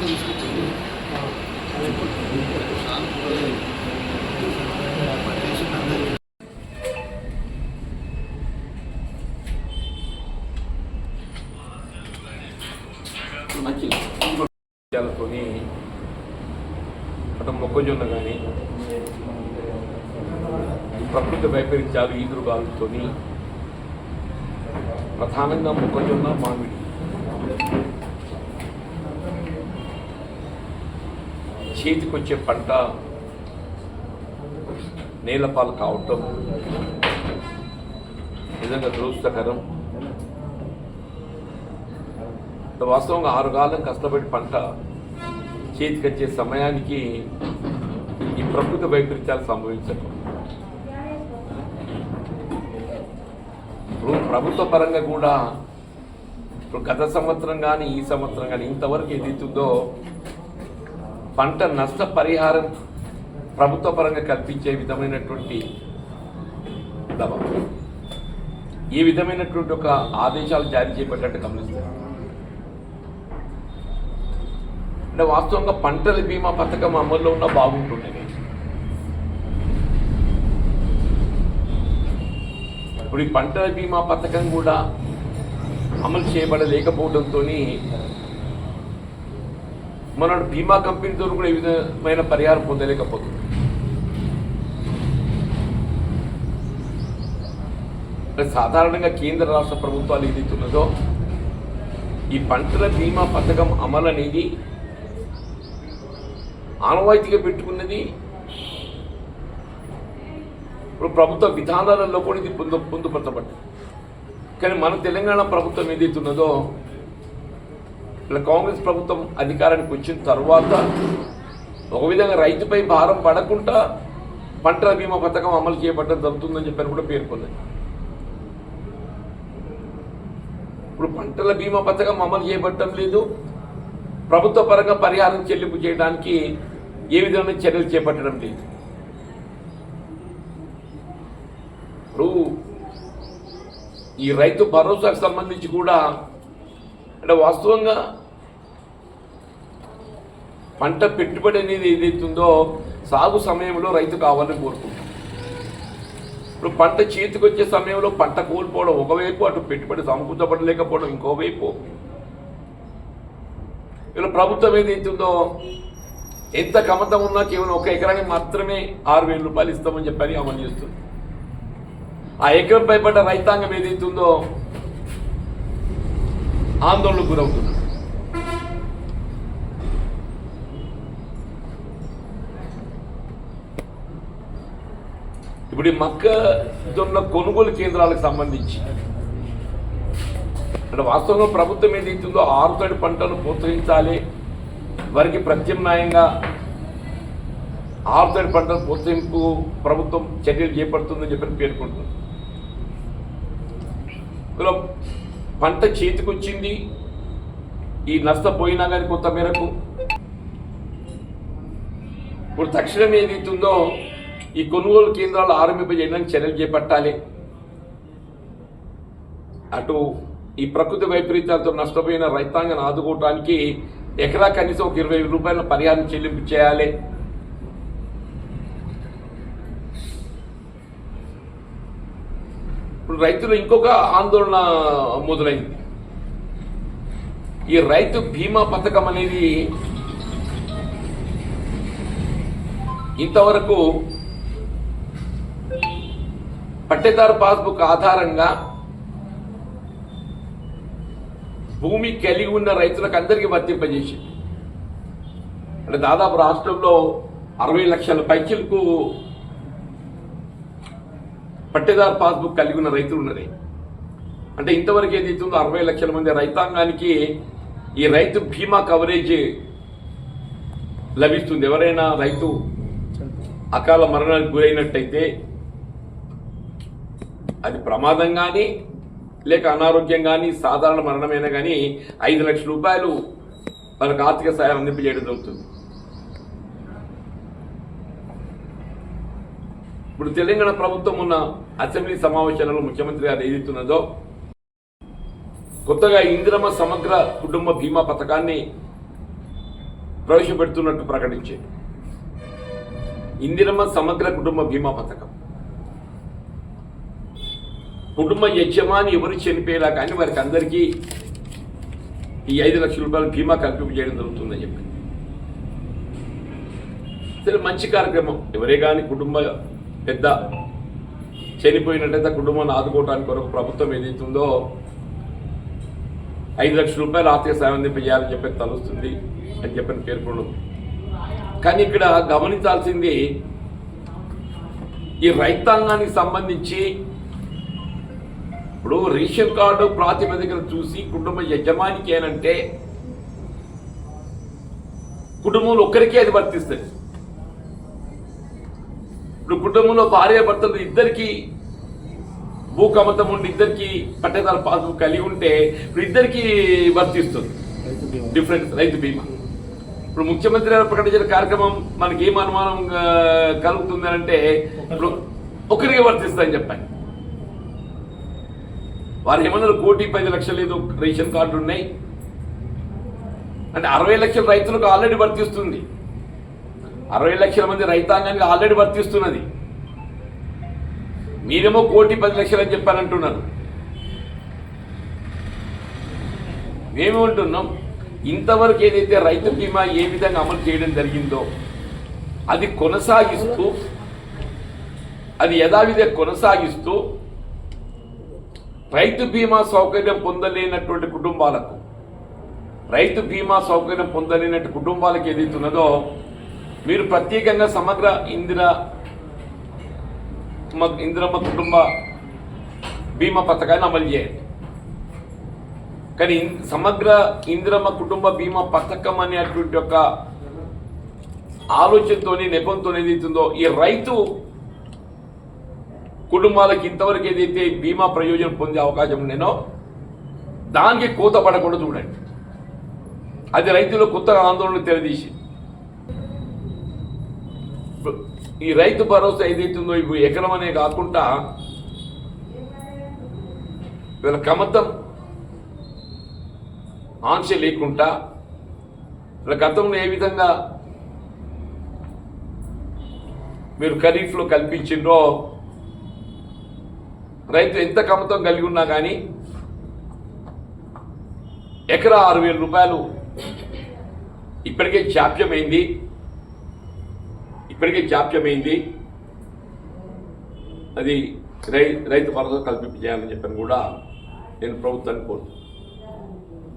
అటు మొక్కజొన్న కానీ ప్రకృతి వైపరీత్యాలు ఈదురుగాలుతో ప్రధానంగా మొక్కజొన్న మామిడి చేతికొచ్చే పంట నేలపాలు కావటం నిజంగా దురదృష్టకరం. వాస్తవంగా 6 కాలం కష్టపడి పంట చేతికొచ్చే సమయానికి ఈ ప్రకృతి వైపరీత్యాలు సంభవించడం. ఇప్పుడు ప్రభుత్వ పరంగా కూడా ఇప్పుడు గత సంవత్సరం కానీ ఈ సంవత్సరం కానీ ఇంతవరకు ఏదైతుందో పంట నష్ట పరిహారం ప్రభుత్వ పరంగా కల్పించే విధమైనటువంటి ఈ విధమైనటువంటి ఒక ఆదేశాలు జారీ చేయబడ్డట్టు గమనిస్తారు. అంటే వాస్తవంగా పంటల బీమా పథకం అమల్లో ఉన్న బాగుంటుండేది. ఇప్పుడు ఈ పంటల బీమా పథకం కూడా అమలు చేయబడలేకపోవడంతో మన బీమా కంపెనీతో కూడా ఈ విధమైన పరిహారం పొందలేకపోతుంది. సాధారణంగా కేంద్ర రాష్ట్ర ప్రభుత్వాలు ఏదైతున్నదో ఈ పంటల బీమా పథకం అమలు అనేది ఆనవాయితీగా పెట్టుకున్నది. ఇప్పుడు ప్రభుత్వ విధానాలలో కూడా ఇది పొందుపరచబడ్డది. కానీ మన తెలంగాణ ప్రభుత్వం ఏదైతున్నదో ఇలా కాంగ్రెస్ ప్రభుత్వం అధికారానికి వచ్చిన తర్వాత ఒక విధంగా రైతుపై భారం పడకుండా పంటల బీమా పథకం అమలు చేయబడడం జరుగుతుందని చెప్పని కూడా పేర్కొన్నది. ఇప్పుడు పంటల బీమా పథకం అమలు చేయబడటం లేదు. ప్రభుత్వ పరంగా పరిహారం చెల్లింపు చేయడానికి ఏ విధమైన చర్యలు చేపట్టడం లేదు. ఇప్పుడు ఈ రైతు భరోసాకు సంబంధించి కూడా అంటే వాస్తవంగా పంట పెట్టుబడి అనేది ఏదైతుందో సాగు సమయంలో రైతు కావాలని కోరుకుంటాం. ఇప్పుడు పంట చేతికి వచ్చే సమయంలో పంట కోల్పోవడం ఒకవైపు, అటు పెట్టుబడి సమకూర్చబడలేకపోవడం ఇంకోవైపు. ఇలా ప్రభుత్వం ఏదైతుందో ఎంత కమతం ఉన్నా కేవలం 1 ఎకరానికి మాత్రమే 6,000 రూపాయలు ఇస్తామని చెప్పని అమలు చేస్తుంది. ఆ ఎకరంపై పడ్డ రైతాంగం ఏదైతుందో ఆందోళనకు గురవుతున్నారు. ఇప్పుడు ఈ మొక్కజొన్న కొనుగోలు కేంద్రాలకు సంబంధించి అంటే వాస్తవంగా ప్రభుత్వం ఏదైతుందో ఆరుతడి పంటను ప్రోత్సహించాలి, వారికి ప్రత్యామ్నాయంగా ఆరుతడి పంటను ప్రోత్సహింపు ప్రభుత్వం చర్యలు చేపడుతుందని చెప్పి పేర్కొంటుంది. ఇలా పంట చేతికొచ్చింది, ఈ నష్టపోయినా కానీ కొంత మేరకు ఇప్పుడు తక్షణం ఏదైతుందో ఈ కొనుగోలు కేంద్రాలు ఆరంభింపజేయడానికి చర్యలు చేపట్టాలి. అటు ఈ ప్రకృతి వైపరీత్యాలతో నష్టపోయిన రైతాంగాన్ని ఆదుకోవడానికి ఎకరా కనీసం ఒక 20,000 రూపాయల పరిహారం చెల్లింపు చేయాలి. ఇప్పుడు రైతులు ఇంకొక ఆందోళన మొదలైంది. ఈ రైతు బీమా పథకం అనేది ఇంతవరకు పట్టేదారు పాస్బుక్ ఆధారంగా భూమి కలిగి ఉన్న రైతులకు అందరికీ వర్తింపజేసి అంటే దాదాపు రాష్ట్రంలో 60 లక్షల పైచీలకు పట్టేదారు పాస్బుక్ కలిగి ఉన్న రైతులు ఉన్నారు. అంటే ఇంతవరకు ఏదైతుందో 60 లక్షల మంది రైతాంగానికి ఈ రైతు బీమా కవరేజ్ లభిస్తుంది. ఎవరైనా రైతు అకాల మరణానికి గురైనట్టయితే అది ప్రమాదం కానీ లేక అనారోగ్యం కానీ సాధారణ మరణమైనా కానీ 5 లక్షల రూపాయలు వాళ్ళకి ఆర్థిక సహాయం అందింపజేయడం జరుగుతుంది. ఇప్పుడు తెలంగాణ ప్రభుత్వం ఉన్న అసెంబ్లీ సమావేశాలలో ముఖ్యమంత్రి గారు ఏదైతున్నదో కొత్తగా ఇందిరమ్మ సమగ్ర కుటుంబ బీమా పథకాన్ని ప్రవేశపెడుతున్నట్టు ప్రకటించారు. ఇందిరమ్మ సమగ్ర కుటుంబ బీమా పథకం. కుటుంబ యజమాని ఎవరు చనిపోయేలా కానీ వారికి అందరికీ ఈ 5 లక్షల రూపాయల బీమా కల్పింపజేయడం జరుగుతుందని చెప్పి సరే మంచి కార్యక్రమం. ఎవరే కానీ కుటుంబ పెద్ద చనిపోయినట్టయితే కుటుంబాన్ని ఆదుకోవడానికి కొరకు ప్రభుత్వం ఏదైతుందో 5 లక్షల రూపాయలు ఆర్థిక సాయం అందింపజేయాలని చెప్పి తలుస్తుంది అని చెప్పని పేర్కొన్నది. కానీ ఇక్కడ గమనించాల్సింది ఈ రైతాంగానికి సంబంధించి ఇప్పుడు రేషన్ కార్డు ప్రాతిపదికను చూసి కుటుంబ యజమానికి ఏనంటే కుటుంబంలో ఒక్కరికే అది వర్తిస్తుంది. ఇప్పుడు కుటుంబంలో భార్య భర్తలు ఇద్దరికి భూకమతం ఉండి ఇద్దరికి పట్టేదారు పాస్బుక్ కలిగి ఉంటే ఇప్పుడు ఇద్దరికి వర్తిస్తుంది డిఫరెన్స్ రైతు బీమా. ఇప్పుడు ముఖ్యమంత్రి గారు ప్రకటించిన కార్యక్రమం మనకి ఏం అనుమానం కలుగుతుంది అంటే ఇప్పుడు ఒకరికి వర్తిస్తుందని చెప్పాను. వారు ఏమన్నారు 1,10,00,000 ఏదో రేషన్ కార్డు ఉన్నాయి అంటే 60 లక్షల రైతులకు ఆల్రెడీ వర్తిస్తుంది. 60 లక్షల మంది రైతాంగానికి ఆల్రెడీ వర్తిస్తున్నది. మీరేమో 1,10,00,000 అని చెప్పారంటున్నారు. మేమేమంటున్నాం, ఇంతవరకు ఏదైతే రైతు బీమా ఏ విధంగా అమలు చేయడం జరిగిందో అది కొనసాగిస్తూ అది యథావిధిగా కొనసాగిస్తూ రైతు బీమా సౌకర్యం పొందలేనటువంటి కుటుంబాలకు రైతు బీమా సౌకర్యం పొందలేనటువంటి కుటుంబాలకు ఏదైతున్నదో మీరు ప్రత్యేకంగా సమగ్ర ఇందిరమ్మ కుటుంబ బీమా పథకాన్ని అమలు చేయండి. కానీ సమగ్ర ఇందిరమ్మ కుటుంబ బీమా పథకం అనేటువంటి ఒక ఆలోచనతోని నెపంతో ఏదైతుందో ఈ రైతు కుటుంబాలకు ఇంతవరకు ఏదైతే బీమా ప్రయోజనం పొందే అవకాశం ఉండేనో దానికి కోత పడకుండా చూడండి. అది రైతులు కొత్తగా ఆందోళన తెరదీసి ఈ రైతు భరోసా ఏదైతుందో ఇప్పుడు ఎకరం అనే కాకుండా వీళ్ళ కమతం ఆంక్ష లేకుండా వీళ్ళ గతంలో ఏ విధంగా మీరు ఖరీఫ్లో కల్పించిండ్రో రైతు ఎంత కమతం కలిగి ఉన్నా కానీ ఎకరా 6,000 రూపాయలు ఇప్పటికే జాప్యమైంది. అది రైతు భరోసా కల్పించేయాలని చెప్పని కూడా నేను ప్రభుత్వాన్ని కోరుతున్నాను.